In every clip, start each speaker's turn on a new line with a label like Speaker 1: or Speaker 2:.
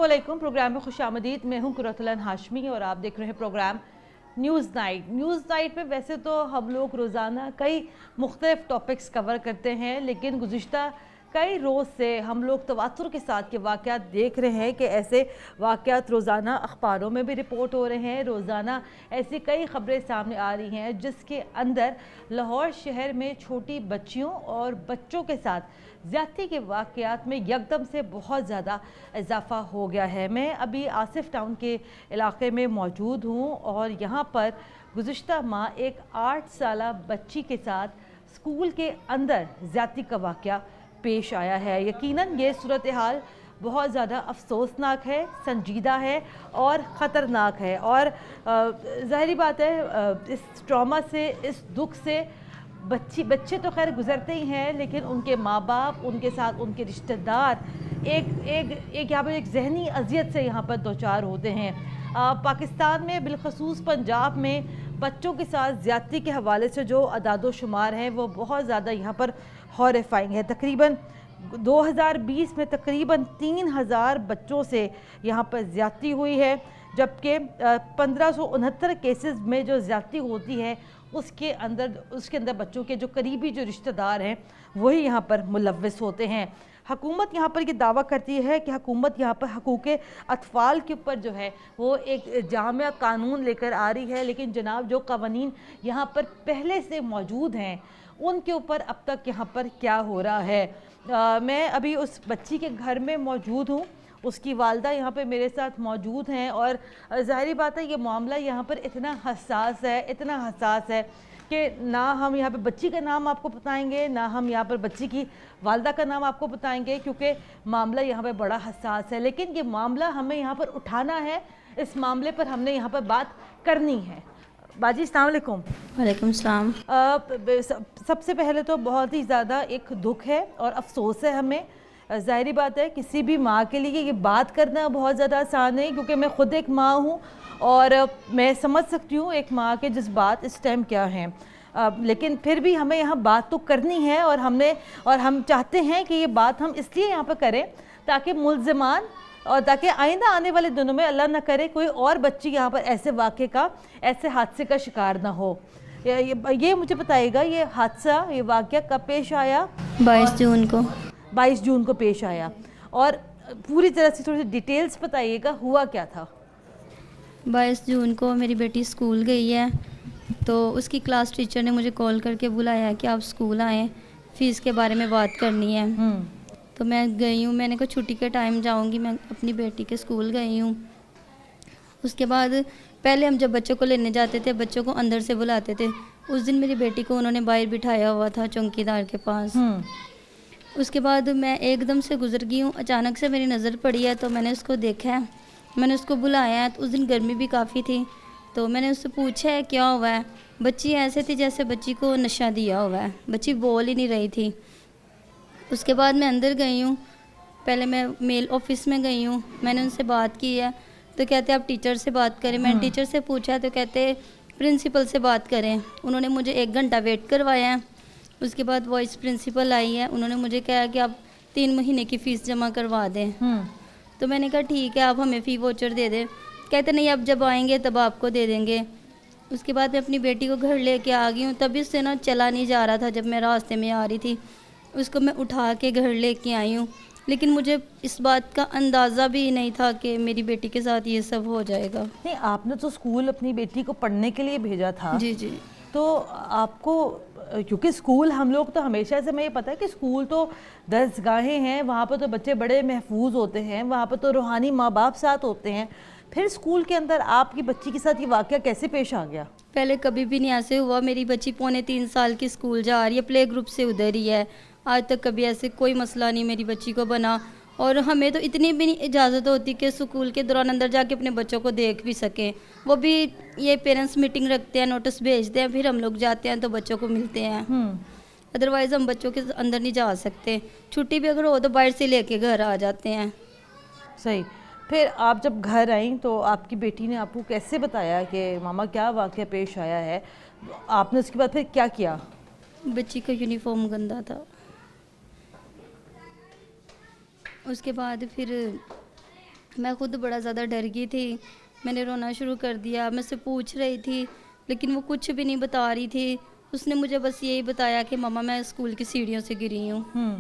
Speaker 1: अस्सलाम वालेकुम। प्रोग्राम में खुशामदीद। मैं हूं कुरतुलन हाशमी और आप देख रहे हैं प्रोग्राम न्यूज़ नाइट में वैसे तो हम लोग रोज़ाना कई मुख्तलिफ टॉपिक्स कवर करते हैं, लेकिन गुज़िश्ता कई रोज़ से हम लोग तवातुर के साथ के वाक़यात देख रहे हैं कि ऐसे वाक़यात रोज़ाना अखबारों में भी रिपोर्ट हो रहे हैं। रोज़ाना ऐसी कई ख़बरें सामने आ रही हैं जिसके अंदर लाहौर शहर में छोटी बच्चियों और बच्चों के साथ ज़्यादती के वाक़यात में यकदम से बहुत ज़्यादा इजाफ़ा हो गया है। मैं अभी आसिफ टाउन के इलाक़े में मौजूद हूँ और यहाँ पर गुज़िश्ता माह एक 8 साला बच्ची के साथ स्कूल के अंदर ज़्यादती का वाक़या पेश आया है। यकीनन ये सूरत हाल बहुत ज़्यादा अफसोसनाक है, संजीदा है और ख़तरनाक है। और ज़ाहिरी बात है इस ट्रॉमा से, इस दुख से बच्चे तो खैर गुज़रते ही हैं, लेकिन उनके माँ बाप, उनके साथ उनके रिश्तेदार एक यहाँ पर एक ज़हनी अज़ियत से यहाँ पर दोचार होते हैं। पाकिस्तान में बिलखसूस पंजाब में बच्चों के साथ ज़्यादती के हवाले से जो अदादो शुमार हैं वो बहुत ज़्यादा यहाँ पर हॉरिफाइंग है। तकरीबन 2020 में तकरीबन 3000 बच्चों से यहाँ पर ज़्यादती हुई है, जबकि 1569 केसेस में जो ज़्यादती होती है उसके अंदर बच्चों के जो करीबी जो रिश्तेदार हैं वही यहाँ पर मुलव्वस होते हैं। हुकूमत यहाँ पर ये दावा करती है कि हुकूमत यहाँ पर हकूक़े अतफ़ाल के ऊपर जो है वो एक जामिया कानून लेकर आ रही है, लेकिन जनाब जो क़वानीन यहाँ पर पहले से मौजूद हैं उनके ऊपर अब तक यहाँ पर क्या हो रहा है। मैं अभी उस बच्ची के घर में मौजूद हूँ, उसकी वालदा यहाँ पे मेरे साथ मौजूद हैं और ज़ाहिरी बात है ये मामला यहाँ पर इतना हसास है कि ना हम यहाँ पे बच्ची का नाम आपको बताएंगे, ना हम यहाँ पर बच्ची की वालदा का नाम आपको बताएंगे, क्योंकि मामला यहाँ पे बड़ा हसास है। लेकिन ये मामला हमें यहाँ पर उठाना है, इस मामले पर हमने यहाँ पर बात करनी है। बाजी अस्सलाम वालेकुम।
Speaker 2: वालेकुम सलाम।
Speaker 1: सबसे पहले तो बहुत ही ज़्यादा एक दुख है और अफसोस है हमें। ज़ाहिरी बात है किसी भी माँ के लिए ये बात करना बहुत ज़्यादा आसान है, क्योंकि मैं ख़ुद एक माँ हूँ और मैं समझ सकती हूँ एक माँ के जज्बात इस टाइम क्या हैं। लेकिन फिर भी हमें यहाँ बात तो करनी है और हम चाहते हैं कि ये बात हम इसलिए यहाँ पर करें ताकि मुल्ज़िमान और ताकि आइंदा आने वाले दिनों में अल्लाह न करे कोई और बच्ची यहाँ पर ऐसे वाक़े का, ऐसे हादसे का शिकार ना हो। ये मुझे बताइएगा ये हादसा, ये वाक़या कब पेश आया?
Speaker 2: 22
Speaker 1: जून को पेश आया और पूरी तरह से थोड़ी सी डिटेल्स बताइएगा, हुआ क्या था?
Speaker 2: 22 जून को मेरी बेटी स्कूल गई है तो उसकी क्लास टीचर ने मुझे कॉल करके बुलाया है कि आप स्कूल आएँ, फ़ीस के बारे में बात करनी है। तो मैं गई हूँ, मैंने कहा छुट्टी के टाइम जाऊँगी, मैं अपनी बेटी के स्कूल गई हूँ। उसके बाद पहले हम जब बच्चों को लेने जाते थे बच्चों को अंदर से बुलाते थे। उस दिन मेरी बेटी को उन्होंने बाहर बिठाया हुआ था चौकीदार के पास। उसके बाद मैं एकदम से गुजर गई हूँ, अचानक से मेरी नज़र पड़ी है तो मैंने उसको देखा है, मैंने उसको बुलाया है। तो उस दिन गर्मी भी काफ़ी थी तो मैंने उससे पूछा है क्या हुआ है। बच्ची ऐसे थी जैसे बच्ची को नशा दिया हुआ है, बच्ची बोल ही नहीं रही थी। उसके बाद मैं अंदर गई हूँ, पहले मैं मेल ऑफिस में गई हूँ, मैंने उनसे बात की है तो कहते आप टीचर से बात करें। मैंने टीचर से पूछा तो कहते प्रिंसिपल से बात करें। उन्होंने मुझे 1 घंटा वेट करवाया है। उसके बाद वाइस प्रिंसिपल आई है, उन्होंने मुझे कहा कि आप 3 महीने की फ़ीस जमा करवा दें। तो मैंने कहा ठीक है आप हमें फ़ी वोचर दे दें। कहते नहीं अब जब आएंगे तब आपको दे देंगे। उसके बाद मैं अपनी बेटी को घर लेके आ गई हूँ, तभी उससे ना चला नहीं जा रहा था। जब मैं रास्ते में आ रही थी उसको मैं उठा के घर लेके आई हूँ, लेकिन मुझे इस बात का अंदाज़ा भी नहीं था कि मेरी बेटी के साथ ये सब हो जाएगा।
Speaker 1: नहीं, आपने तो स्कूल अपनी बेटी को पढ़ने के लिए भेजा था।
Speaker 2: जी।
Speaker 1: तो आपको, क्योंकि स्कूल हम लोग तो हमेशा से हमें ये पता है कि स्कूल तो दरसगाहें हैं, वहाँ पर तो बच्चे बड़े महफूज होते हैं, वहाँ पर तो रूहानी माँ बाप साथ होते हैं। फिर स्कूल के अंदर आपकी बच्ची के साथ ये वाक़या कैसे पेश आ गया?
Speaker 2: पहले कभी भी नहीं ऐसे हुआ। मेरी बच्ची 3.25 साल की स्कूल जा रही है, प्ले ग्रुप से उधर ही है। आज तक कभी ऐसे कोई मसला नहीं मेरी बच्ची को बना। और हमें तो इतनी भी नहीं इजाज़त होती कि स्कूल के दौरान अंदर जाके अपने बच्चों को देख भी सकें। वो भी ये पेरेंट्स मीटिंग रखते हैं, नोटिस भेजते हैं, फिर हम लोग जाते हैं तो बच्चों को मिलते हैं। अदरवाइज़ हम बच्चों के अंदर नहीं जा सकते। छुट्टी भी अगर हो तो बाहर से लेके घर आ जाते हैं।
Speaker 1: सही। फिर आप जब घर आई तो आपकी बेटी ने आपको कैसे बताया कि मामा क्या वाक़या पेश आया है? आपने उसके बाद फिर क्या किया?
Speaker 2: बच्ची का यूनिफॉर्म गंदा था। उसके बाद फिर میں خود بڑا زیادہ ڈر گئی تھی، میں نے رونا شروع کر دیا. میں سے پوچھ رہی تھی لیکن وہ کچھ بھی نہیں بتا رہی تھی. اس نے مجھے بس یہی بتایا کہ ماما میں اسکول کی سیڑھیوں سے گری ہوں.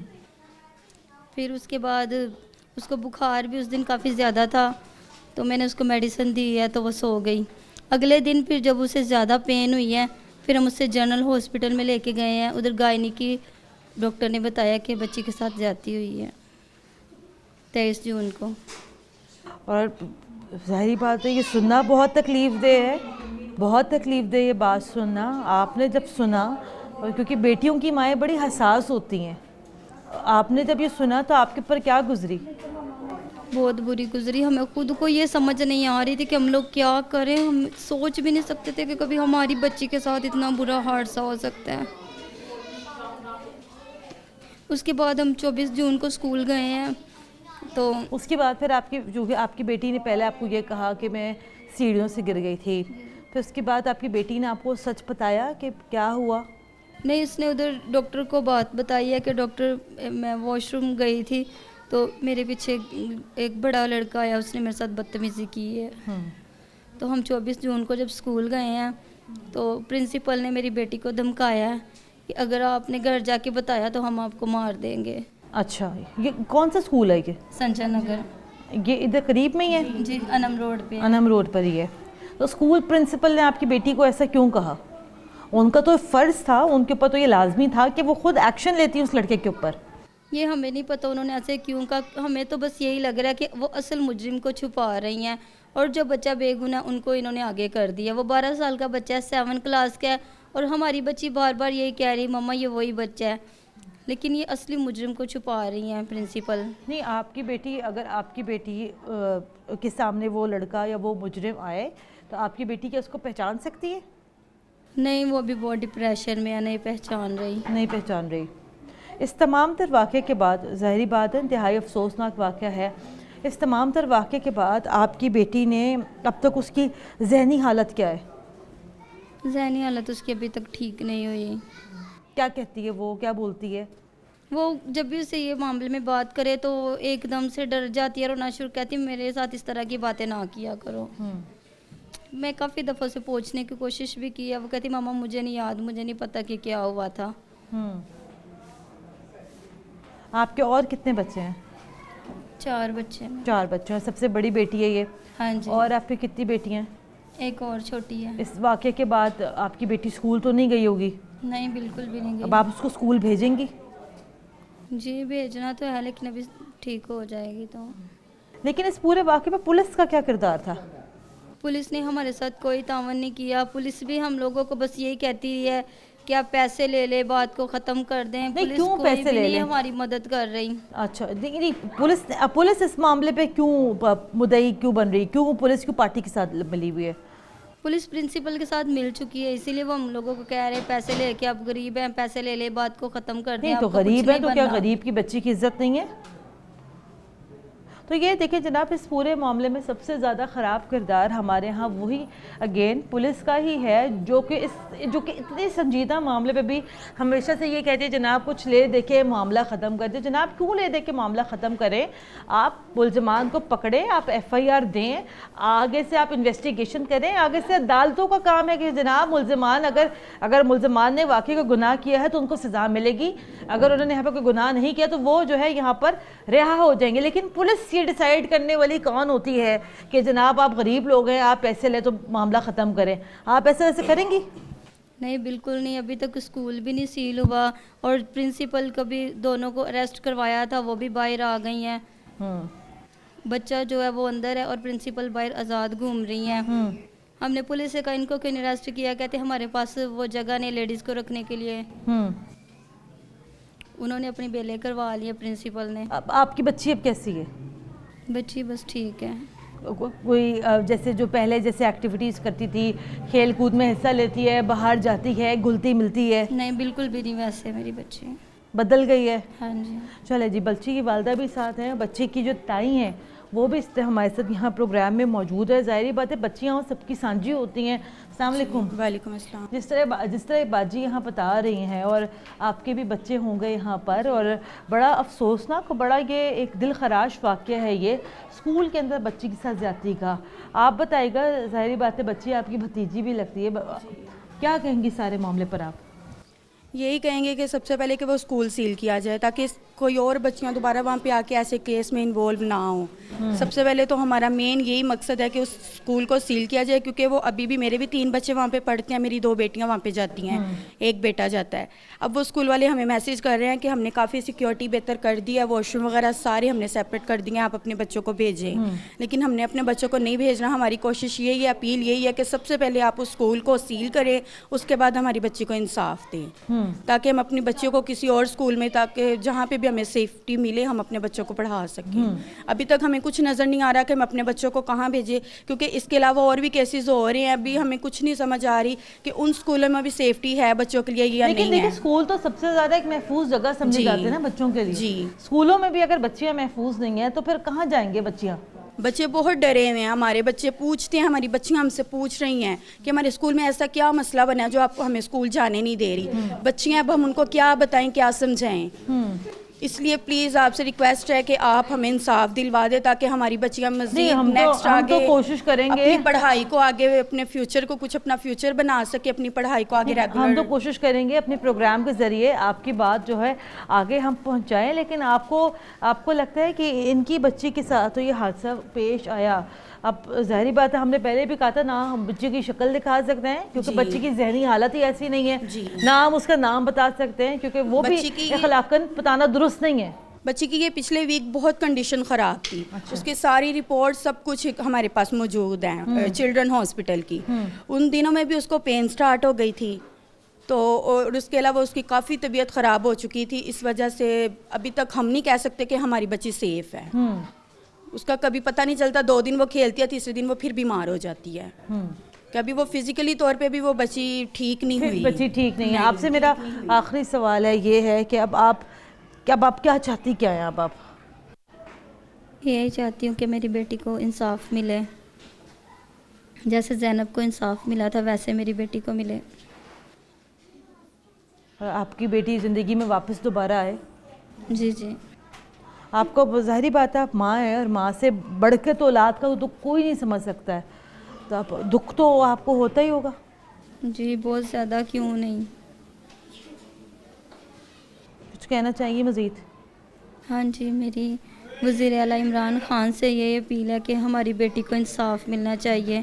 Speaker 2: پھر اس کے بعد اس کو بخار بھی اس دن کافی زیادہ تھا تو میں نے اس کو میڈیسن دی ہے تو وہ سو گئی. اگلے دن پھر جب اسے زیادہ پین ہوئی ہے پھر ہم اسے جنرل ہاسپٹل میں لے کے گئے ہیں. ادھر گائنی کی ڈاکٹر نے بتایا کہ بچی کے ساتھ زیادتی ہوئی ہے 23 جون کو.
Speaker 1: اور ظاہری بات ہے یہ سننا بہت تکلیف دہ ہے، بہت تکلیف دہ یہ بات سننا. آپ نے جب سنا، اور کیونکہ بیٹیوں کی مائیں بڑی حساس ہوتی ہیں، آپ نے جب یہ سنا تو آپ کے اوپر کیا گزری؟
Speaker 2: بہت بری گزری. ہمیں خود کو یہ سمجھ نہیں آ رہی تھی کہ ہم لوگ کیا کریں. ہم سوچ بھی نہیں سکتے تھے کہ کبھی ہماری بچی کے ساتھ اتنا برا حادثہ ہو سکتا ہے. اس کے بعد ہم 24 جون کو اسکول گئے ہیں. تو
Speaker 1: اس کے بعد پھر آپ کی بیٹی نے پہلے آپ کو یہ کہا کہ میں سیڑھیوں سے گر گئی تھی، پھر اس کے بعد آپ کی بیٹی نے آپ کو سچ بتایا کہ کیا ہوا؟
Speaker 2: نہیں، اس نے ادھر ڈاکٹر کو بات بتائی ہے کہ ڈاکٹر میں واش روم گئی تھی تو میرے پیچھے ایک بڑا لڑکا آیا، اس نے میرے ساتھ بدتمیزی کی ہے. تو ہم 24 جون کو جب اسکول گئے ہیں تو پرنسپل نے میری بیٹی کو دھمکایا ہے کہ اگر آپ نے گھر جا کے بتایا تو ہم آپ کو مار دیں گے.
Speaker 1: اچھا، یہ کون سا اسکول ہے یہ؟
Speaker 2: سنجے نگر.
Speaker 1: یہ ادھر قریب میں ہی ہے؟
Speaker 2: جی، انم روڈ پہ.
Speaker 1: انم روڈ پر ہی ہے. تو اسکول پرنسپل نے آپ کی بیٹی کو ایسا کیوں کہا؟ ان کا تو فرض تھا، ان کے اوپر تو یہ لازمی تھا کہ وہ خود ایکشن لیتی اس لڑکے کے اوپر.
Speaker 2: یہ ہمیں نہیں پتہ انہوں نے ایسے کیوں کہا. ہمیں تو بس یہی لگ رہا ہے کہ وہ اصل مجرم کو چھپا رہی ہیں اور جو بچہ بے گناہ ان کو انہوں نے آگے کر دیا. وہ 12 سال کا بچہ ہے، 7 کلاس کا ہے، اور ہماری بچی بار بار یہی کہہ رہی مما یہ وہی بچہ ہے، لیکن یہ اصلی مجرم کو چھپا رہی ہیں پرنسپل.
Speaker 1: نہیں، آپ کی بیٹی، اگر آپ کی بیٹی کے سامنے وہ لڑکا یا وہ مجرم آئے تو آپ کی بیٹی کیا اس کو پہچان سکتی ہے؟
Speaker 2: نہیں، وہ ابھی بہت ڈپریشن میں ہے، نہیں پہچان رہی.
Speaker 1: اس تمام تر واقعے کے بعد، ظاہری بات ہے انتہائی افسوسناک واقعہ ہے، اس تمام تر واقعے کے بعد آپ کی بیٹی نے اب تک اس کی ذہنی حالت کیا ہے؟
Speaker 2: ذہنی حالت اس کی ابھی تک ٹھیک نہیں ہوئی.
Speaker 1: کیا کہتی ہے وہ، کیا بولتی ہے؟
Speaker 2: وہ جب بھی اسے یہ معاملے میں بات کرے تو وہ ایک دم سے ڈر جاتی ہے اور شروع کہتی ہے میرے ساتھ اس طرح کی باتیں نہ کیا کرو. میں کافی دفعہ سے پوچھنے کی کوشش بھی کی ہے، وہ کہتی ماما مجھے نہیں یاد، مجھے نہیں پتہ کہ کیا ہوا تھا.
Speaker 1: آپ کے اور کتنے بچے ہیں؟
Speaker 2: 4 بچے ہیں.
Speaker 1: 4 بچے ہیں، سب سے بڑی بیٹی ہے یہ؟
Speaker 2: ہاں جی.
Speaker 1: اور آپ کی کتنی بیٹیاں ہیں؟
Speaker 2: ایک اور چھوٹی ہے.
Speaker 1: اس واقعے کے بعد آپ کی بیٹی اسکول تو نہیں گئی ہوگی؟
Speaker 2: نہیں، بالکل بھی نہیں گئی.
Speaker 1: اب آپ اس کو اسکول بھیجیں گی؟
Speaker 2: جی بھیجنا تو ہے، لیکن ابھی ٹھیک ہو جائے گی تو.
Speaker 1: لیکن اس پورے واقعے میں پولیس کا کیا کردار تھا؟
Speaker 2: پولیس نے ہمارے ساتھ کوئی تعاون نہیں کیا. پولیس بھی ہم لوگوں کو بس یہی کہتی ہے کہ آپ پیسے لے لے، بات کو ختم کر دیں. پولیس
Speaker 1: کیوں
Speaker 2: کوئی
Speaker 1: پیسے
Speaker 2: بھی
Speaker 1: لے
Speaker 2: نہیں
Speaker 1: لیں؟
Speaker 2: ہماری مدد کر رہی.
Speaker 1: اچھا، نہیں، پولیس اس معاملے پہ کیوں مدعی کیوں بن رہی؟ کیوں پولیس کی پارٹی کے ساتھ ملی ہوئی ہے؟
Speaker 2: پولیس پرنسپل کے ساتھ مل چکی ہے، اسی لیے وہ ہم لوگوں کو کہہ رہے ہیں پیسے لے کے، آپ غریب ہیں پیسے لے لے، بات کو ختم کر دیں.
Speaker 1: نہیں تو غریب ہے تو کیا غریب کی بچی کی عزت نہیں ہے؟ تو یہ دیکھیں جناب، اس پورے معاملے میں سب سے زیادہ خراب کردار ہمارے ہاں وہی اگین پولیس کا ہی ہے، جو کہ اتنے سنجیدہ معاملے پہ بھی ہمیشہ سے یہ کہتے ہیں جناب کچھ لے دے کے معاملہ ختم کر دیں. جناب کیوں لے دے کے معاملہ ختم کریں؟ آپ ملزمان کو پکڑیں، آپ FIR دیں، آگے سے آپ انویسٹیگیشن کریں. آگے سے عدالتوں کا کام ہے کہ جناب ملزمان اگر ملزمان نے واقعی کوئی گناہ کیا ہے تو ان کو سزا ملے گی، اگر انہوں نے یہاں پہ کوئی گناہ نہیں کیا تو وہ جو ہے یہاں پر رہا ہو جائیں گے. لیکن پولیس یہ ڈیسائیڈ کرنے والی کون ہوتی ہے کہ جناب آپ غریب لوگ ہیں، آپ پیسے لیں تو معاملہ ختم کریں؟ آپ ایسے کریں گی؟
Speaker 2: نہیں، بالکل نہیں. ابھی تک اسکول بھی نہیں سیل ہوا اور پرنسپل کو بھی دونوں کو اریسٹ کروایا تھا، وہ بھی باہر آ گئی ہیں. بچہ جو ہے وہ اندر ہے اور پرنسپل باہر آزاد گھوم رہی ہیں. ہم نے پولیس سے کہا ان کو کیوں نہیں اریسٹ کیا؟ کہتے ہمارے پاس وہ جگہ نہیں لیڈیز کو رکھنے کے لیے. انہوں نے اپنی بیلے کروا لی ہے پرنسپل نے.
Speaker 1: آپ کی بچی اب کیسی ہے؟
Speaker 2: بچی بس ٹھیک ہے.
Speaker 1: کوئی جیسے جو پہلے جیسے ایکٹیویٹیز کرتی تھی، کھیل کود میں حصہ لیتی ہے، باہر جاتی ہے، گھلتی ملتی ہے؟
Speaker 2: نہیں، بالکل بھی نہیں. ویسے میری بچی
Speaker 1: بدل گئی ہے.
Speaker 2: ہاں جی.
Speaker 1: چلے جی، بچی کی والدہ بھی ساتھ ہیں، بچے کی جو تائی ہیں وہ بھی ہمارے ساتھ یہاں پروگرام میں موجود ہے. ظاہری بات ہے بچیاں سب کی سانجھی ہوتی ہیں. السلام علیکم.
Speaker 3: وعلیکم السلام.
Speaker 1: جس طرح باجی یہاں بتا رہی ہیں اور آپ کے بھی بچے ہوں گے یہاں پر, اور بڑا افسوسناک, بڑا یہ ایک دل خراش واقعہ ہے یہ اسکول کے اندر بچی کے ساتھ زیادتی کا. آپ بتائیے گا, ظاہری بات ہے بچی آپ کی بھتیجی بھی لگتی ہے, کیا کہیں گی سارے معاملے پر آپ؟
Speaker 3: یہی کہیں گے کہ سب سے پہلے کہ وہ اسکول سیل کیا جائے تاکہ کوئی اور بچیاں دوبارہ وہاں پہ آ کے ایسے کیس میں انوالو نہ ہوں. سب سے پہلے تو ہمارا مین یہی مقصد ہے کہ اس اسکول کو سیل کیا جائے, کیونکہ وہ ابھی بھی, میرے بھی 3 بچے وہاں پہ پڑھتے ہیں, میری 2 بیٹیاں وہاں پہ جاتی ہیں, 1 بیٹا جاتا ہے. اب وہ اسکول والے ہمیں میسیج کر رہے ہیں کہ ہم نے کافی سیکیورٹی بہتر کر دی ہے, واش روم وغیرہ سارے ہم نے سیپریٹ کر دیے ہیں, آپ اپنے بچوں کو بھیجیں. لیکن ہم نے اپنے بچوں کو نہیں بھیجنا. ہماری کوشش یہی ہے, اپیل یہی ہے کہ سب سے پہلے آپ اس اسکول کو سیل کریں, اس کے بعد ہماری بچی کو انصاف دیں, تاکہ ہم اپنی بچیوں کو کسی اور اسکول میں, تاکہ جہاں پہ بھی ہمیں سیفٹی ملے ہم اپنے بچوں کو پڑھا سکیں. ابھی تک ہمیں کچھ نظر نہیں آ رہا کہ ہم اپنے بچوں کو کہاں بھیجیں, کیونکہ اس کے علاوہ اور بھی کیسز ہو رہے ہیں. ابھی ہمیں کچھ نہیں سمجھ آ رہی کہ ان اسکولوں میں بھی سیفٹی ہے بچوں کے لیے یا نہیں ہے.
Speaker 1: لیکن اسکول تو سب سے زیادہ ایک محفوظ جگہ سمجھی جاتی ہے نا بچوں کے لیے.
Speaker 3: جی,
Speaker 1: اسکولوں میں بھی اگر بچیاں محفوظ نہیں ہیں تو پھر کہاں جائیں گے بچیاں؟
Speaker 3: بچے بہت ڈرے ہوئے ہیں. ہمارے بچے پوچھتے ہیں, ہماری بچیاں ہم سے پوچھ رہی ہیں کہ ہمارے اسکول میں ایسا کیا مسئلہ بنا ہے جو آپ کو ہمیں اسکول جانے نہیں دے رہی. بچیاں اب ہم ان کو کیا بتائیں, کیا سمجھائیں. اس لیے پلیز آپ سے ریکویسٹ ہے کہ آپ ہمیں انصاف دلوا دیں تاکہ ہماری بچیاں مزید نیکسٹ آگے
Speaker 1: کوشش کریں گے
Speaker 3: اپنی پڑھائی کو آگے, اپنے فیوچر کو, کچھ اپنا فیوچر بنا سکے, اپنی پڑھائی کو آگے ریگولر.
Speaker 1: ہم تو کوشش کریں گے اپنے پروگرام کے ذریعے آپ کی بات جو ہے آگے ہم پہنچائیں. لیکن آپ کو لگتا ہے کہ ان کی بچی کے ساتھ تو یہ حادثہ پیش آیا, اب ظاہری بات ہے ہم نے پہلے بھی کہا تھا نہ ہم بچی کی شکل دکھا سکتے ہیں کیونکہ بچی کی ذہنی حالت ہی ایسی نہیں ہے, نہ ہم اس کا نام بتا سکتے ہیں کیونکہ وہ بھی اخلاقاً بتانا درست نہیں ہے.
Speaker 3: بچی کی یہ پچھلے ویک بہت کنڈیشن خراب تھی. اس کی ساری رپورٹ سب کچھ ہمارے پاس موجود ہیں چلڈرن ہاسپٹل کی. ان دنوں میں بھی اس کو پین سٹارٹ ہو گئی تھی, تو اور اس کے علاوہ اس کی کافی طبیعت خراب ہو چکی تھی. اس وجہ سے ابھی تک ہم نہیں کہہ سکتے کہ ہماری بچی سیف ہے. اس کا کبھی پتہ نہیں چلتا, 2 دن وہ کھیلتی ہے, تیسرے دن وہ پھر بیمار ہو جاتی ہے. کبھی وہ فزیکلی طور پہ بھی وہ بچی ٹھیک نہیں ہوئی.
Speaker 1: بچی ٹھیک نہیں ہے. آپ سے میرا آخری سوال ہے یہ ہے کہ اب آپ کیا چاہتی کیا ہیں؟ اب آپ؟
Speaker 2: یہی چاہتی ہوں کہ میری بیٹی کو انصاف ملے, جیسے زینب کو انصاف ملا تھا ویسے میری بیٹی کو ملے.
Speaker 1: آپ کی بیٹی زندگی میں واپس دوبارہ آئے.
Speaker 2: جی جی.
Speaker 1: آپ کو ظاہری بات ہے آپ ماں ہیں, اور ماں سے بڑھ کے تو اولاد کا دکھ کوئی نہیں سمجھ سکتا ہے, تو آپ دکھ تو آپ کو ہوتا ہی ہوگا.
Speaker 2: جی بہت زیادہ, کیوں نہیں.
Speaker 1: کچھ کہنا چاہیے مزید؟
Speaker 2: ہاں جی, میری وزیر اعلیٰ عمران خان سے یہ اپیل ہے کہ ہماری بیٹی کو انصاف ملنا چاہیے,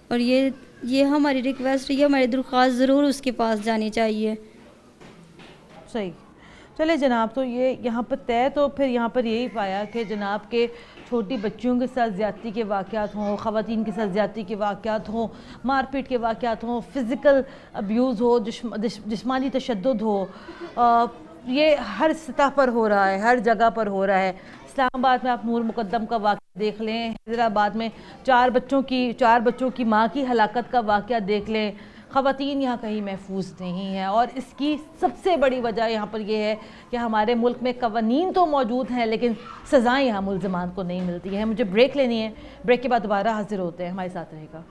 Speaker 2: اور یہ ہماری ریکویسٹ, یہ ہماری درخواست ضرور اس کے پاس جانی چاہیے.
Speaker 1: صحیح. چلے جناب, تو یہ یہاں پر طے تو پھر یہاں پر یہی پایا کہ جناب کے چھوٹی بچیوں کے ساتھ زیادتی کے واقعات ہوں, خواتین کے ساتھ زیادتی کے واقعات ہوں, مار پیٹ کے واقعات ہوں, فزیکل ابیوز ہو, جسمانی تشدد ہو, یہ ہر سطح پر ہو رہا ہے, ہر جگہ پر ہو رہا ہے. اسلام آباد میں آپ نور مقدم کا واقعہ دیکھ لیں, حیدرآباد میں 4 بچوں کی ماں کی ہلاکت کا واقعہ دیکھ لیں. خواتین یہاں کہیں محفوظ نہیں ہیں, اور اس کی سب سے بڑی وجہ یہاں پر یہ ہے کہ ہمارے ملک میں قوانین تو موجود ہیں لیکن سزائیں یہاں ملزمان کو نہیں ملتی ہیں. مجھے بریک لینی ہے, بریک کے بعد دوبارہ حاضر ہوتے ہیں, ہمارے ساتھ رہے گا.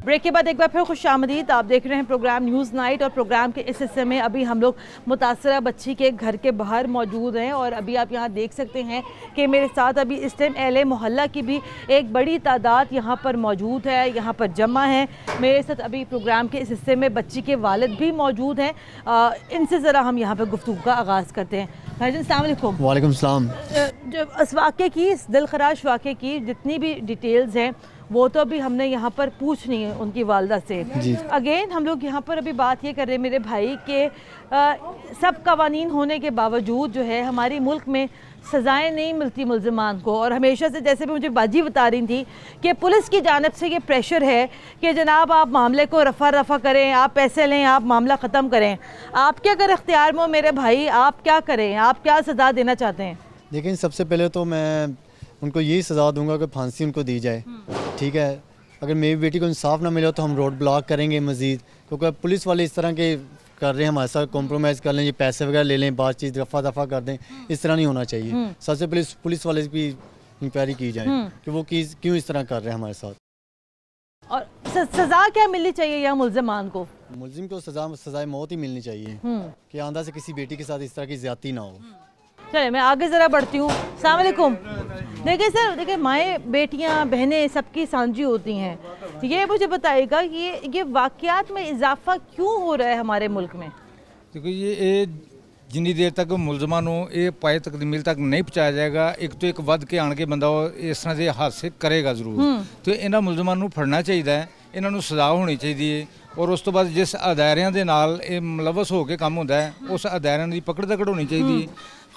Speaker 1: بریک کے بعد ایک بار پھر خوش آمدید. آپ دیکھ رہے ہیں پروگرام نیوز نائٹ, اور پروگرام کے اس حصے میں ابھی ہم لوگ متاثرہ بچی کے گھر کے باہر موجود ہیں, اور ابھی آپ یہاں دیکھ سکتے ہیں کہ میرے ساتھ ابھی اس ٹائم اہل محلہ کی بھی ایک بڑی تعداد یہاں پر موجود ہے, یہاں پر جمع ہے. میرے ساتھ ابھی پروگرام کے اس حصے میں بچی کے والد بھی موجود ہیں, ان سے ذرا ہم یہاں پہ گفتگو کا آغاز کرتے ہیں. بھائی جان السلام علیکم.
Speaker 4: وعلیکم السلام.
Speaker 1: اس واقعے کی, اس دل خراش واقعے کی جتنی بھی ڈیٹیلز ہیں وہ تو ابھی ہم نے یہاں پر پوچھنی ہے ان کی والدہ سے. اگین ہم لوگ یہاں پر ابھی بات یہ کر رہے ہیں میرے بھائی کہ سب قوانین ہونے کے باوجود جو ہے ہماری ملک میں سزائیں نہیں ملتی ملزمان کو, اور ہمیشہ سے جیسے بھی مجھے باجی بتا رہی تھی کہ پولیس کی جانب سے یہ پریشر ہے کہ جناب آپ معاملے کو رفع کریں, آپ پیسے لیں, آپ معاملہ ختم کریں. آپ کے اگر اختیار میں ہو میرے بھائی, آپ کیا کریں, آپ کیا سزا دینا چاہتے ہیں؟
Speaker 4: لیکن سب سے پہلے تو میں ان کو یہی سزا دوں گا کہ پھانسی ان کو دی جائے, ٹھیک ہے. अगर मेरी बेटी को इंसाफ ना मिले तो हम रोड ब्लॉक करेंगे मज़ीद, क्योंकि पुलिस वाले इस तरह के कर रहे हैं, हमारे साथ कॉम्प्रोमाइज़ कर लें, ये पैसे वगैरह ले लें, बातचीत रफा दफा कर दें, इस तरह नहीं होना चाहिए। सबसे पहले पुलिस वाले भी इंक्वायरी की जाए कि वो क्यों इस तरह कर रहे हैं हमारे साथ।
Speaker 1: और सज़ा क्या मिलनी चाहिए यहाँ मुल्ज़िमान को?
Speaker 4: मुल्ज़िम को सज़ाए मौत ही मिलनी चाहिए कि आंदा से किसी बेटी के साथ इस तरह की ज़्यादती ना हो।
Speaker 1: चले मैं आगे ज़रा बढ़ती हूँ। अस्सलाम वालेकुम। देखिए सर, देखिए माएँ, बेटियाँ, बहनें सबकी साझी होती हैं। ये मुझे बताइएगा कि ये वाक़यात में इजाफा क्यों हो रहा है हमारे मुल्क में?
Speaker 5: देखो ये जिन्नी देर तक मुलजमान ਨੂੰ ਇਹ ਪਾਏ ਤਕਮੀਲ ਤੱਕ ਨਹੀਂ ਪਹੁੰਚਾਇਆ ਜਾਏਗਾ, ਇੱਕ ਤੋਂ ਇੱਕ ਵੱਧ ਕੇ ਆਣ ਕੇ ਬੰਦਾ ਇਸ ਤਰ੍ਹਾਂ ਦੇ ਹਾਦਸੇ ਕਰੇਗਾ ਜ਼ਰੂਰ। ਤੇ ਇਹਨਾਂ ਮੁਲਜ਼ਮਾਂ ਨੂੰ ਫੜਨਾ ਚਾਹੀਦਾ ਹੈ, ਇਹਨਾਂ ਨੂੰ ਸਜ਼ਾ ਹੋਣੀ ਚਾਹੀਦੀ ਹੈ, ਔਰ ਉਸ ਤੋਂ ਬਾਅਦ ਜਿਸ ਅਦਾਰਿਆਂ ਦੇ ਨਾਲ ਇਹ ਮੁਲਵਸ ਹੋ ਕੇ ਕੰਮ ਹੁੰਦਾ ਹੈ ਉਸ ਅਦਾਰਿਆਂ ਦੀ ਪਕੜ ਦਕੜ ਹੋਣੀ ਚਾਹੀਦੀ ਹੈ।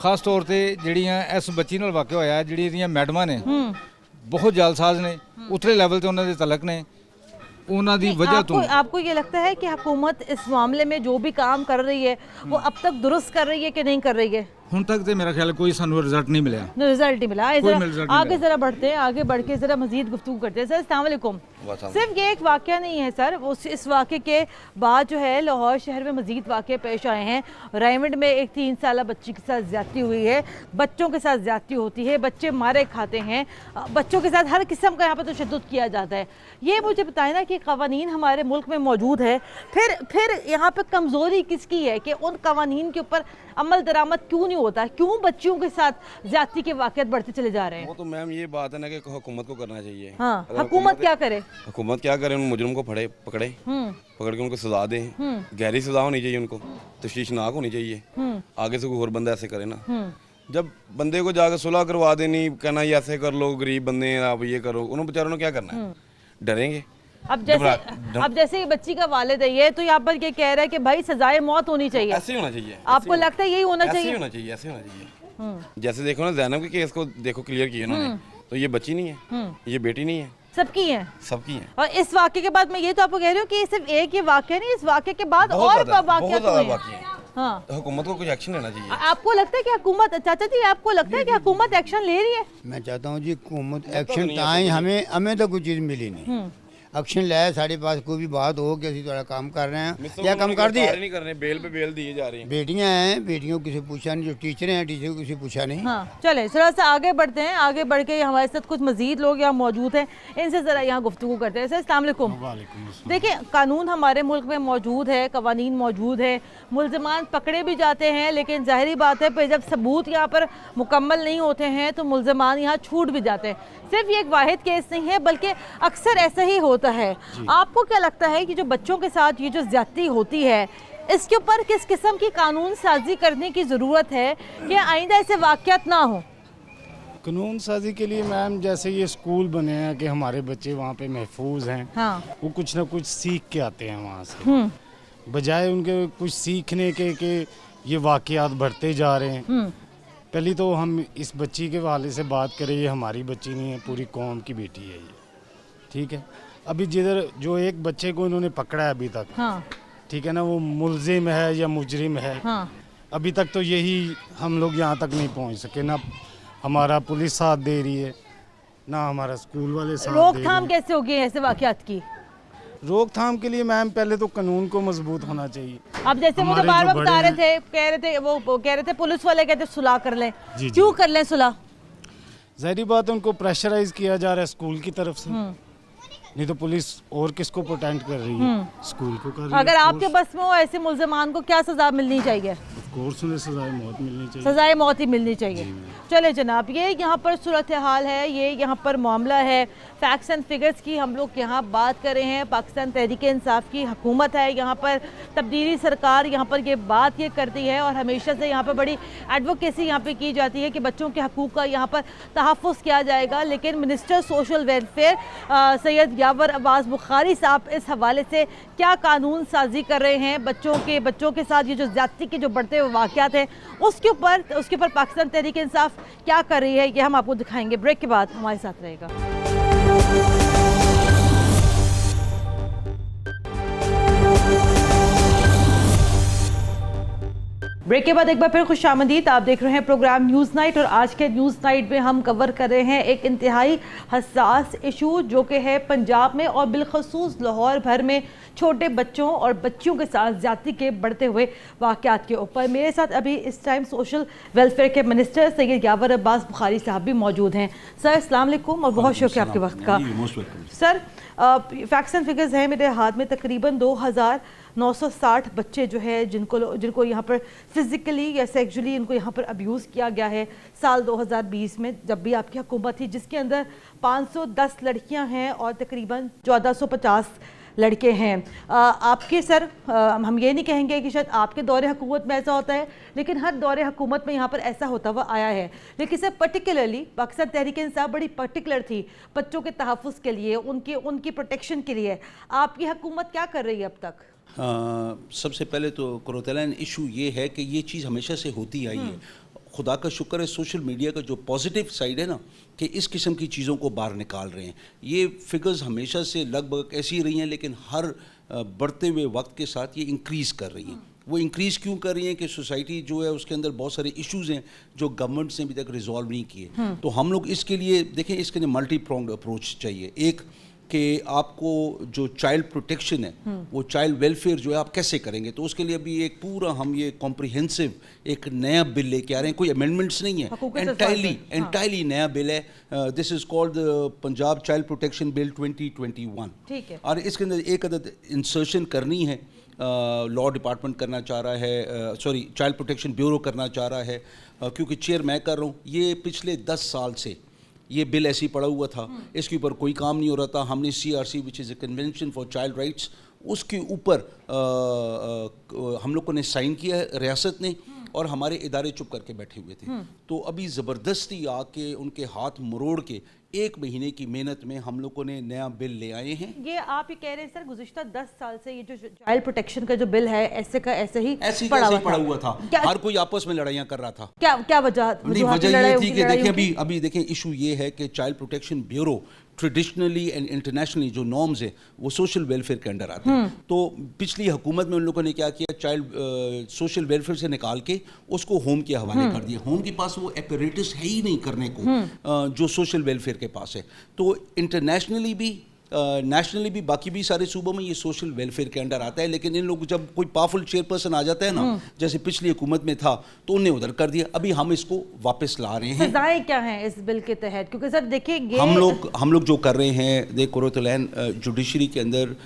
Speaker 5: ਖਾਸ ਤੌਰ ਤੇ ਜਿਹੜੀਆਂ ਇਸ ਬੱਚੀ ਨਾਲ ਵਾਕਿਆ ਹੋਇਆ, ਜਿਹੜੀ ਇਹਦੀਆਂ ਮੈਡਮਾਂ ਨੇ ਬਹੁਤ ਜਾਲਸਾਜ਼ ਨੇ, ਉਤਲੇ ਲੈਵਲ ਤੇ ਉਹਨਾਂ ਦੇ ਤਲਕ ਨੇ, ਉਹਨਾਂ ਦੀ ਵਜ੍ਹਾ ਤੋਂ।
Speaker 1: आपको ये लगता है कि हुकूमत इस मामले में जो भी काम कर रही है वो अब तक दुरुस्त कर रही है कि नहीं कर रही है?
Speaker 5: ਹੁਣ ਤੱਕ ਤੇ ਮੇਰਾ खयाल कोई ਸਾਨੂੰ रिजल्ट नहीं मिला।
Speaker 1: रिजल्ट नहीं मिला।
Speaker 5: कोई result नहीं
Speaker 1: आगे जरा बढ़ते हैं, आगे बढ़ के जरा मजीद गुफ्तगू करते हैं। सर अस्सलाम वालेकुम। सिर्फ ये एक वाक़या नहीं है सर, इस वाक़े के बाद जो है लाहौर शहर में मजीद वाक़े पेश आए हैं। रायमंड में एक 3 साल बच्ची के साथ ज़्यादती हुई है, बच्चों के साथ ज़्यादती होती है, बच्चे मारे खाते हैं, बच्चों के साथ हर किस्म का यहाँ पर तशद्दुद किया जाता है। ये मुझे बताएं ना कि क़वानीन हमारे मुल्क में मौजूद है, फिर यहाँ पर कमज़ोरी किसकी है कि उन क़वानीन के ऊपर अमल दरामद क्यों नहीं होता? क्यों बच्चियों के साथ ज्यादती के वाक़यात बढ़ते चले जा रहे हैं?
Speaker 6: वो तो मैम ये बात है ना कि हुकूमत को करना चाहिए।
Speaker 1: हाँ, हुकूमत क्या करे?
Speaker 6: हुकूमत क्या करे, उन मुजरिम को पकड़े पकड़ के उनको सजा दे, गहरी सजा होनी चाहिए, उनको तशवीशनाक होनी चाहिए। आगे से कोई और बंदा ऐसे करे ना, जब बंदे को जाकर सुलह करवा देनी, कहना ये ऐसे कर लो, गरीब बंदे हैं आप ये करो, उन बेचारों ने क्या करना है? डरेंगे।
Speaker 1: अब जैसे ये बच्ची का वालिद है, ये तो यहाँ पर ये कह रहा है कि भाई सजाए मौत होनी चाहिए।
Speaker 6: ऐसे ही होना चाहिए।
Speaker 1: आपको लगता है यही होना चाहिए?
Speaker 6: ऐसे होना चाहिए, ऐसे होना चाहिए। जैसे देखो ना ज़ैनब के केस को देखो क्लियर किया उन्होंने, तो ये बच्ची नहीं है, ये बेटी नहीं है,
Speaker 1: सबकी है,
Speaker 6: सबकी है।
Speaker 1: और इस वाक़े के बाद मैं ये तो आपको कह रही हूँ कि सिर्फ एक ही वाक़या नहीं, इस वाक़े के बाद और वाक़यात हुए हैं। हाँ,
Speaker 6: हुकूमत को कुछ एक्शन लेना चाहिए।
Speaker 1: आपको लगता है कि हुकूमत, चाचा जी आपको लगता है कि हुकूमत एक्शन ले रही है?
Speaker 7: मैं चाहता हूँ जी हुकूमत एक्शन ताई हमें तो कोई चीज़ मिली नहीं। एक्शन लाया, साढ़े पास कोई भी बात हो कि ਅਸੀਂ थोड़ा काम कर रहे हैं या काम कर दिए
Speaker 6: नहीं कर रहे, बेल पे बेल दिए जा रही हैं।
Speaker 7: बेटियां हैं, बेटियों को किसी पूछा नहीं, जो टीचर हैं टीचर को किसी पूछा नहीं।
Speaker 1: हाँ, चले थोड़ा सा आगे बढ़ते हैं। आगे बढ़ के हमारे साथ कुछ मजीद लोग यहाँ मौजूद हैं, इनसे ज़रा यहाँ गुफ्तगू करते हैं। सर अस्सलाम वालेकुम। देखिए, कानून हमारे मुल्क में मौजूद है, कवानीन मौजूद है, मुल्ज़िमान पकड़े भी जाते हैं, लेकिन ज़ाहिरी बात है जब सबूत यहाँ पर मुकम्मल नहीं होते हैं तो मुल्ज़िमान यहाँ छूट भी जाते हैं। सिर्फ ये एक वाहिद केस नहीं है, बल्कि अक्सर ऐसा ही होता है। आपको क्या लगता है कि जो बच्चों के साथ ये जो ज़्यादती होती है, इसके ऊपर किस किस्म की कानून साजी करने की ज़रूरत है कि आइंदा ऐसे वाक़यात ना हो?
Speaker 8: कानून साजी के लिए मैम जैसे ये स्कूल बने हैं कि हमारे बच्चे वहाँ पे महफूज हैं।
Speaker 1: हाँ।
Speaker 8: वो कुछ ना कुछ सीख के आते हैं वहाँ से, बजाय उनके कुछ सीखने के कि ये वाक़यात बढ़ते जा रहे हैं। पहले तो हम इस बच्ची के वाले से बात करें, ये हमारी बच्ची नहीं है, पूरी कौम की बेटी है ये, ठीक है। अभी जिधर जो एक बच्चे को इन्होंने पकड़ा है अभी तक, हाँ, ठीक है ना, वो मुल्जिम है या मुजरिम है, हाँ, अभी तक तो यही हम लोग यहाँ तक नहीं पहुँच सके। ना हमारा पुलिस साथ दे रही है, ना हमारा स्कूल वाले साथ दे रहे हैं।
Speaker 1: रोकथाम कैसे होगी ऐसे वाक़यात की?
Speaker 8: रोकथाम के लिए मैम पहले तो कानून को मजबूत होना चाहिए।
Speaker 1: अब जैसे वो तो बार बार बता रहे थे, कह रहे थे पुलिस वाले कहते सुलह कर लें, क्यों कर लें सुलह?
Speaker 8: ज़ाहिर बात है उनको प्रेशराइज किया जा रहा है स्कूल की तरफ से, नहीं तो पुलिस और किसको प्रोटेक्ट कर रही है? स्कूल को कर रही है।
Speaker 1: अगर आपके बस में हो ऐसे मुल्ज़िमान को क्या सज़ा मिलनी चाहिए?
Speaker 8: कोर्स में सजाए मौत मिलनी चाहिए।
Speaker 1: सजाए मौत ही मिलनी चाहिए। चले जनाब, ये यहाँ पर सूरत हाल है, ये यहाँ पर मामला है। फैक्ट्स एंड फिगर्स की हम लोग यहाँ बात कर रहे हैं। पाकिस्तान तहरीक इंसाफ की हुकूमत है यहाँ पर, तब्दीली सरकार यहाँ पर ये बात ये करती है और हमेशा से यहाँ पर बड़ी एडवोकेसी यहाँ पे की जाती है कि बच्चों के हकूक़ का यहाँ पर तहफ़्फ़ुज़ किया जाएगा। लेकिन मिनिस्टर सोशल वेलफेयर सैयद यावर अब्बास बुखारी साहब इस हवाले से क्या कानून साजी कर रहे हैं? बच्चों के साथ ये जो ज़्यादती के जो बढ़ते हुए वाक़यात हैं उसके ऊपर पाकिस्तान तहरीक इंसाफ क्या कर रही है, ये हम आपको दिखाएंगे। ब्रेक के बाद हमारे साथ रहेगा। ब्रेक के बाद एक बार फिर खुश आमदीद। आप देख रहे हैं प्रोग्राम न्यूज़ नाइट और आज के न्यूज़ नाइट में हम कवर कर रहे हैं एक इंतहाई हसास इशू जो कि है पंजाब में और बिलखसूस लाहौर भर में छोटे बच्चों और बच्चियों के साथ ज़्यादती के बढ़ते हुए वाक़यात के ऊपर। मेरे साथ अभी इस टाइम सोशल वेलफेयर के मिनिस्टर सैयद यावर अब्बास बुखारी साहब भी मौजूद हैं। सर अस्सलाम वालेकुम और बहुत शुक्रिया आपके वक्त का। सर फैक्ट्स एंड फिगर्स हैं मेरे हाथ में, तकरीबन 2960 बच्चे जो है जिनको यहाँ पर फिज़िकली या सेक्सुअली इनको यहाँ पर अब्यूज़ किया गया है साल 2020 में जब भी आपकी हुकूमत थी, जिसके अंदर 510 लड़कियाँ हैं और तकरीबन 1450 लड़के हैं। आपके सर हम ये नहीं कहेंगे कि शायद आपके दौरे हुकूमत में ऐसा होता है, लेकिन हर दौरे हुकूमत में यहाँ पर ऐसा होता हुआ आया है। लेकिन सर पर्टिकुलरली पाकिस्तान तहरीक इंसाफ बड़ी पर्टिकुलर थी बच्चों के तहफ़्फ़ुज़ के लिए, उनकी प्रोटेक्शन के लिए। आपकी हुकूमत क्या कर रही है अब तक?
Speaker 9: सबसे पहले तो कुरतलन इशू ये है कि ये चीज़ हमेशा से होती आई है। खुदा का शुक्र है सोशल मीडिया का जो पॉजिटिव साइड है ना कि इस किस्म की चीज़ों को बाहर निकाल रहे हैं। ये फिगर्स हमेशा से लगभग ऐसी ही रही हैं, लेकिन हर बढ़ते हुए वक्त के साथ ये इंक्रीज़ कर रही हैं। वो इंक्रीज़ क्यों कर रही हैं कि सोसाइटी जो है उसके अंदर बहुत सारे इश्यूज़ हैं जो गवर्नमेंट ने अभी तक रिजॉल्व नहीं किए। तो हम लोग इसके लिए देखें, इसके लिए मल्टी प्रोंग्ड अप्रोच चाहिए। एक कि आपको जो चाइल्ड प्रोटेक्शन है वो चाइल्ड वेलफेयर जो है आप कैसे करेंगे, तो उसके लिए अभी एक पूरा हम ये कॉम्प्रिहेंसिव एक नया बिल लेके आ रहे हैं। कोई अमेंडमेंट्स नहीं है, एंटायरली नया बिल है। This is called the Punjab child protection bill 2021।
Speaker 1: ठीक है।
Speaker 9: और इसके अंदर एक अदद इंसर्शन करनी है, लॉ डिपार्टमेंट करना चाह रहा है, सॉरी चाइल्ड प्रोटेक्शन ब्यूरो करना चाह रहा है, क्योंकि चेयर मैं कर रहा हूँ। ये पिछले 10 साल से ये बिल ऐसे ही पड़ा हुआ था, इसके ऊपर कोई काम नहीं हो रहा था। हमने CRC which is a convention for child rights, उसके ऊपर हम लोगों ने साइन किया है रियासत ने, और हमारे इदारे चुप करके बैठे हुए थे। तो अभी ज़बरदस्ती आके उनके हाथ मरोड़ के 1 महीने की मेहनत में हम लोगों ने नया बिल ले आए हैं।
Speaker 1: ये आप ये कह रहे हैं सर गुज़िश्ता 10 साल से ये जो चाइल्ड प्रोटेक्शन का जो बिल है ऐसे का ऐसे ही पड़ा हुआ था।
Speaker 9: हर कोई आपस में लड़ाइयाँ कर रहा था।
Speaker 1: क्या वजह?
Speaker 9: वजह ये थी कि देखें अभी देखें इशू ये है कि child protection bureau traditionally and internationally जो नॉर्म्स हैं वो सोशल वेलफेयर के अंडर आते हैं। तो पिछली हुकूमत में उन लोगों ने क्या किया, चाइल्ड सोशल वेलफेयर से निकाल के उसको होम के हवाले कर दिया। होम के पास वो एपरेटस है ही नहीं करने को जो सोशल वेलफेयर के पास है। तो इंटरनेशनली भी नेशनली भी बाकी भी सारे सूबों में ये सोशल वेलफेयर के अंडर आता है। लेकिन इन लोग जब कोई पावरफुल चेयरपर्सन आ जाता है ना, जैसे पिछली हुकूमत में था, तो उन्हें उधर कर दिया। अभी हम इसको वापस ला रहे हैं।
Speaker 1: सजाएं क्या हैं इस बिल के तहत? क्योंकि सर देखिए
Speaker 9: हम लोग जो कर रहे हैं, देख कुरतुलैन जुडिशरी के अंदर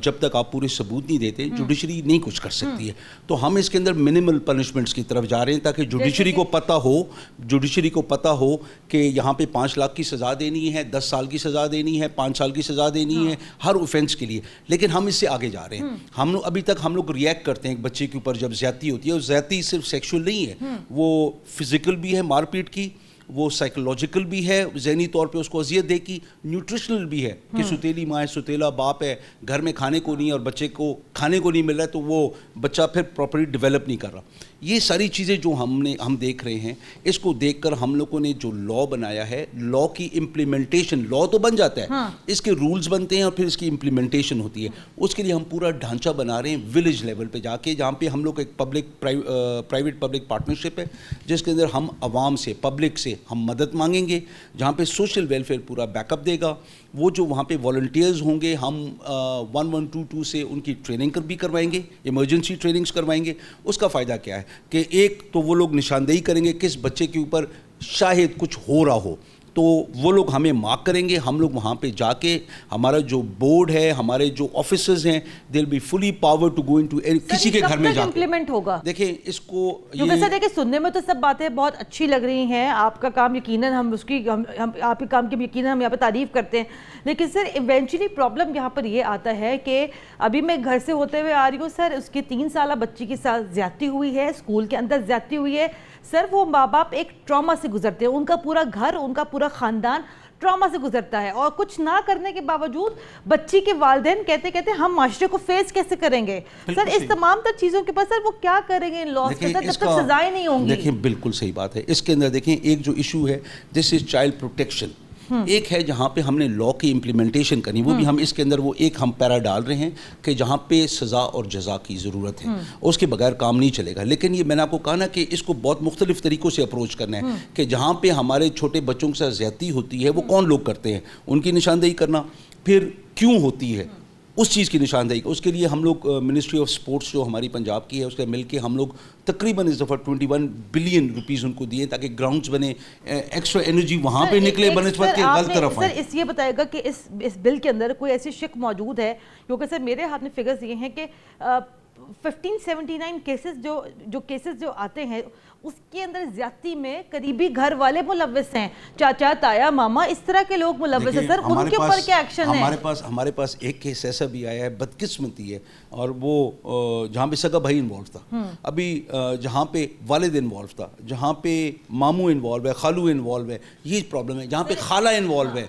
Speaker 9: जब तक आप पूरे सबूत नहीं देते जुडिशरी नहीं कुछ कर सकती है। तो हम इसके अंदर मिनिमल पनिशमेंट्स की तरफ जा रहे हैं ताकि जुडिशरी को पता हो कि यहाँ पे 5 लाख की सज़ा देनी है, 10 साल की सज़ा देनी है, 5 साल की सज़ा देनी है हर ऑफेंस के लिए। लेकिन हम इससे आगे जा रहे हैं। हम लोग अभी तक हम लोग रिएक्ट करते हैं एक बच्चे के ऊपर जब ज्यादती होती है, और ज्यादती सिर्फ सेक्सुअल नहीं है, वो फिजिकल भी है मारपीट की, वो साइकोलॉजिकल भी है, जहनी तौर पे उसको अजियत दे की, न्यूट्रिशनल भी है कि सुतेली माँ है, सुतेला बाप है, घर में खाने को नहीं है और बच्चे को खाने को नहीं मिल रहा है, तो वो बच्चा फिर प्रॉपर्ली डेवलप नहीं कर रहा। ये सारी चीज़ें जो हम देख रहे हैं, इसको देखकर हम लोगों ने जो लॉ बनाया है, लॉ की इम्प्लीमेंटेशन, लॉ तो बन जाता है, इसके रूल्स बनते हैं और फिर इसकी इम्प्लीमेंटेशन होती है। उसके लिए हम पूरा ढांचा बना रहे हैं विलेज लेवल पे जाके, जहाँ पे हम लोग एक प्राइवेट पब्लिक पार्टनरशिप है, जिसके अंदर हम आवाम से, पब्लिक से हम मदद मांगेंगे, जहाँ पे सोशल वेलफेयर पूरा बैकअप देगा। वो जो वहाँ पे वॉलंटियर्स होंगे, हम 1122 से उनकी ट्रेनिंग भी करवाएंगे, इमरजेंसी ट्रेनिंग्स करवाएंगे। उसका फ़ायदा क्या है कि एक तो वो लोग निशानदेही करेंगे किस बच्चे के ऊपर शायद कुछ हो रहा हो, तो वो लोग हमें मार्क करेंगे। हम लोग वहाँ पे जाके, हमारा जो बोर्ड है, हमारे जो ऑफिसर्स हैं, they will be fully power to go into किसी के घर में जाके
Speaker 1: इम्प्लीमेंट होगा।
Speaker 9: देखिए इसको,
Speaker 1: क्योंकि सर देखिए सुनने में तो सब बातें बहुत अच्छी लग रही हैं, आपका काम यकीनन हम आपके काम की यकीनन हम यहाँ पे तारीफ करते हैं, लेकिन सर इवेंचुअली प्रॉब्लम यहाँ पर ये आता है कि अभी मैं घर से होते हुए आ रही हूँ सर, उसकी 3 साल बच्ची के साथ ज्यादती हुई है, स्कूल के अंदर ज्यादती हुई है। सर वो माँ बाप एक ट्रॉमा से गुजरते हैं, उनका पूरा घर, उनका पूरा ख़ानदान ट्रॉमा से गुजरता है, और कुछ ना करने के बावजूद बच्ची के वालिदैन कहते हम माशरे को फेस कैसे करेंगे? सर इस तमाम तर चीज़ों के पास सर वो क्या करेंगे इन लॉस के साथ जब तक सजाएं नहीं होंगी?
Speaker 9: देखिए बिल्कुल सही बात है। इसके अंदर देखें एक जो इशू है, दिस इज चाइल्ड प्रोटेक्शन। ایک ہے جہاں پہ ہم نے لا کی امپلیمنٹیشن کرنی, وہ بھی ہم اس کے اندر وہ ایک ہم پیرا ڈال رہے ہیں کہ جہاں پہ سزا اور جزا کی ضرورت ہے, اس کے بغیر کام نہیں چلے گا. لیکن یہ میں نے آپ کو کہا نا کہ اس کو بہت مختلف طریقوں سے اپروچ کرنا ہے کہ جہاں پہ ہمارے چھوٹے بچوں کے ساتھ زیادتی ہوتی ہے وہ کون لوگ کرتے ہیں, ان کی نشاندہی کرنا, پھر کیوں ہوتی ہے اس چیز کی نشاندہی. اس کے لیے ہم لوگ منسٹری آف سپورٹس جو ہماری پنجاب کی ہے اس کے مل کے ہم لوگ تقریباً اس دفعہ 21 بلین روپیز ان کو دیے تاکہ گراؤنڈز بنے, ایکسٹرا انرجی وہاں پہ نکلے بنسبت کے غلط طرف آئیں.
Speaker 1: سر اس یہ بتائے گا کہ اس بل کے اندر کوئی ایسی شک موجود ہے, کیونکہ سر میرے ہاتھ میں فگرز یہ ہیں کہ 1579 کیسز جو آتے ہیں اس کے اندر زیادتی میں قریبی گھر والے ملوث ہیں, چاچا تایا ماما اس طرح کے لوگ ملوث ہیں. سر ان کے اوپر کیا ایکشن ہے؟
Speaker 9: ہمارے پاس ایک کیس ایسا بھی آیا ہے, بدقسمتی ہے, اور وہ جہاں پہ سگا بھائی انوالو تھا, ابھی جہاں پہ والد انوالو تھا, جہاں پہ ماموں انوالو ہے, خالو انوالو ہے, یہ پرابلم ہے. جہاں پہ خالہ انوالو ہے,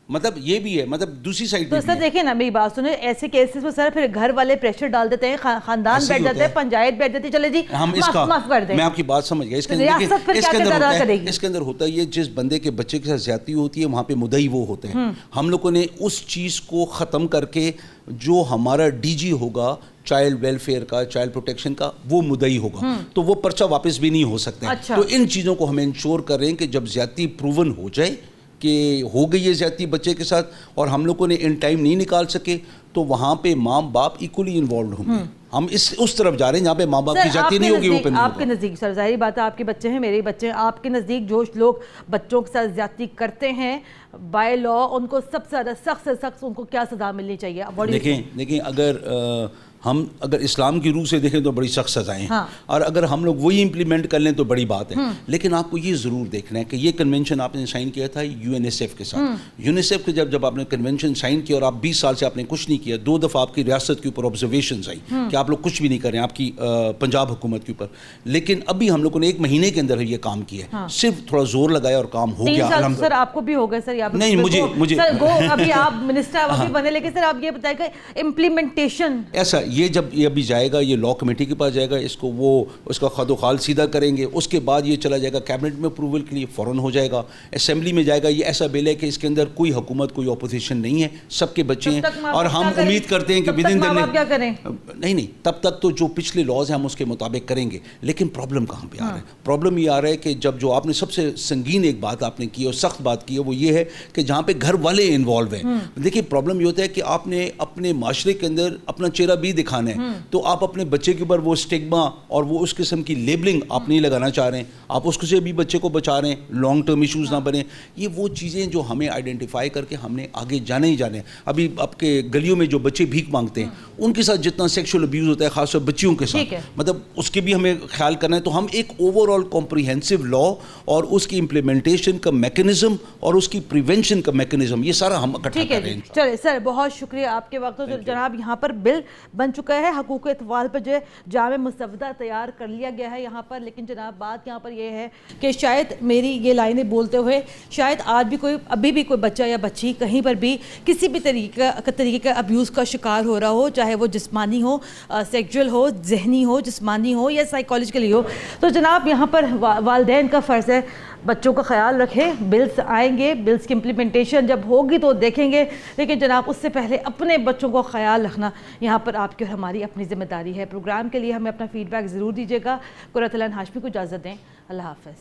Speaker 9: مطلب یہ بھی ہے, مطلب دوسری سائڈ
Speaker 1: تو سر دیکھیں نا میری بات سنیں, ایسے کیسز میں سر پھر گھر والے پریشر ڈال دیتے ہیں, خاندان بیٹھ جاتے ہیں, پنچایت بیٹھ جاتی ہے, چلے جی معاف کر دیں.
Speaker 9: میں آپ کی بات سمجھ گیا. اس کے اندر ہوتا ہے یہ جس بندے کے بچے کے ساتھ زیادتی ہوتی ہے وہاں پہ مدعی وہ ہوتے ہیں. ہم لوگوں نے اس چیز کو ختم کر کے جو ہمارا ڈی جی ہوگا چائلڈ ویلفیئر کا, چائلڈ پروٹیکشن کا, وہ مدعی ہوگا, تو وہ پرچہ واپس بھی نہیں ہو سکتے. تو ان چیزوں کو ہم انشور کر رہے ہیں کہ جب زیادتی پروون ہو جائے کہ ہو گئی ہے زیادتی بچے کے ساتھ اور ہم لوگوں نے ان ٹائم نہیں نکال سکے, تو وہاں پہ ماں باپ ایکولی انوالوڈ ہوں گے. ہم اس طرف جا رہے ہیں جہاں پہ ماں باپ کی زیادتی نہیں ہوگی. وہ پہ
Speaker 1: آپ کے نزدیک سر ظاہری بات ہے آپ کے بچے ہیں میرے بچے ہیں, آپ کے نزدیک جو لوگ بچوں کے ساتھ زیادتی کرتے ہیں بائی لا ان کو سب سے زیادہ سخت سے سخت ان کو کیا سزا ملنی چاہیے؟
Speaker 9: دیکھیں اگر اسلام کی روح سے دیکھیں تو بڑی سخت سزائیں ہیں, اور اگر ہم لوگ وہی امپلیمنٹ کر لیں تو بڑی بات ہے. لیکن آپ کو یہ ضرور دیکھنا ہے کہ یہ کنونشن آپ نے سائن کیا تھا UNICEF کے ساتھ. UNICEF کے جب آپ نے کنونشن سائن کیا اور آپ 20 سال سے آپ نے کچھ نہیں کیا, 2 دفعہ آپ کی ریاست کے اوپر آبزرویشنز آئی کہ آپ لوگ کچھ بھی نہیں کر رہے ہیں آپ کی پنجاب حکومت کے اوپر, لیکن ابھی ہم لوگوں نے 1 مہینے کے اندر یہ کام کیا ہے, صرف تھوڑا زور لگایا اور کام ہو گیا.
Speaker 1: سر آپ کو بھی ہو گیا سر؟
Speaker 9: نہیں مجھے
Speaker 1: ابھی آپ منسٹر ابھی بنے, لیکن سر آپ یہ بتائیں کہ امپلیمنٹیشن ایسا
Speaker 9: یہ ابھی جائے گا, یہ لا کمیٹی کے پاس جائے گا, اس کو وہ اس کا خد و خال سیدھا کریں گے, اس کے بعد یہ چلا جائے گا کیبنٹ میں اپروول کے لیے, فوراً ہو جائے گا, اسمبلی میں جائے گا. یہ ایسا بل ہے کہ اس کے اندر کوئی حکومت کوئی اپوزیشن نہیں ہے, سب کے بچے ہیں, اور ہم امید کرتے ہیں کہ نہیں تب تک تو جو پچھلے لاز ہیں ہم اس کے مطابق کریں گے. لیکن پرابلم کہاں پہ آ رہا ہے؟ پرابلم یہ آ رہا ہے کہ جو آپ نے سب سے سنگین ایک بات آپ نے کی اور سخت بات کی ہے وہ یہ ہے کہ جہاں پہ گھر والے انوالو ہیں. دیکھیے پرابلم یہ ہوتا ہے کہ آپ نے اپنے معاشرے کے اندر اپنا چہرہ بھی دکھانا ہے, تو آپ اپنے بچے کے اوپر وہ اسٹگما اور وہ اس قسم کی لیبلنگ آپ نہیں لگانا چاہ رہے ہیں, آپ اس سے بھی بچے کو بچا رہے ہیں, لانگ ٹرم ایشوز نہ بنے. یہ وہ چیزیں جو ہمیں آئیڈینٹیفائی کر کے ہم نے آگے جانے ہی جانے ہیں. ابھی آپ کے گلیوں میں جو بچے بھیک مانگتے ہیں ان کے ساتھ جتنا سیکشل ابیوز ہوتا ہے خاص طور بچیوں کے ساتھ, مطلب اس کے بھی ہمیں خیال کرنا ہے. تو ہم ایک اوور آل کمپریہنسو لا اور اس کی امپلیمنٹیشن کا میکنزم اور اس کی پریونشن کا میکنزم, یہ سارا ہم اکٹھا کر رہے ہیں.
Speaker 1: چلے سر بہت شکریہ آپ کے وقت. جناب یہاں پر بل بن چکا ہے, حقوق اطفال پر جو جامع مسودہ تیار کر لیا گیا ہے یہاں پر. لیکن جناب بات یہاں پر یہ ہے کہ شاید میری یہ لائنیں بولتے ہوئے شاید آج بھی ابھی بھی کوئی بچہ یا بچی کہیں پر بھی کسی بھی طریقے کا ابیوز کا شکار ہو رہا ہو, چاہے وہ جسمانی ہو, سیکچول ہو, ذہنی ہو, جسمانی ہو یا سائیکالوجیکلی ہو. تو جناب یہاں پر والدین کا فرض ہے بچوں کا خیال رکھیں. بلز آئیں گے, بلز کی امپلیمنٹیشن جب ہوگی تو دیکھیں گے, لیکن جناب اس سے پہلے اپنے بچوں کو خیال رکھنا یہاں پر آپ کی اور ہماری اپنی ذمہ داری ہے. پروگرام کے لیے ہمیں اپنا فیڈ بیک ضرور دیجیے گا. قرۃ العین ہاشمی کو اجازت دیں. اللہ حافظ.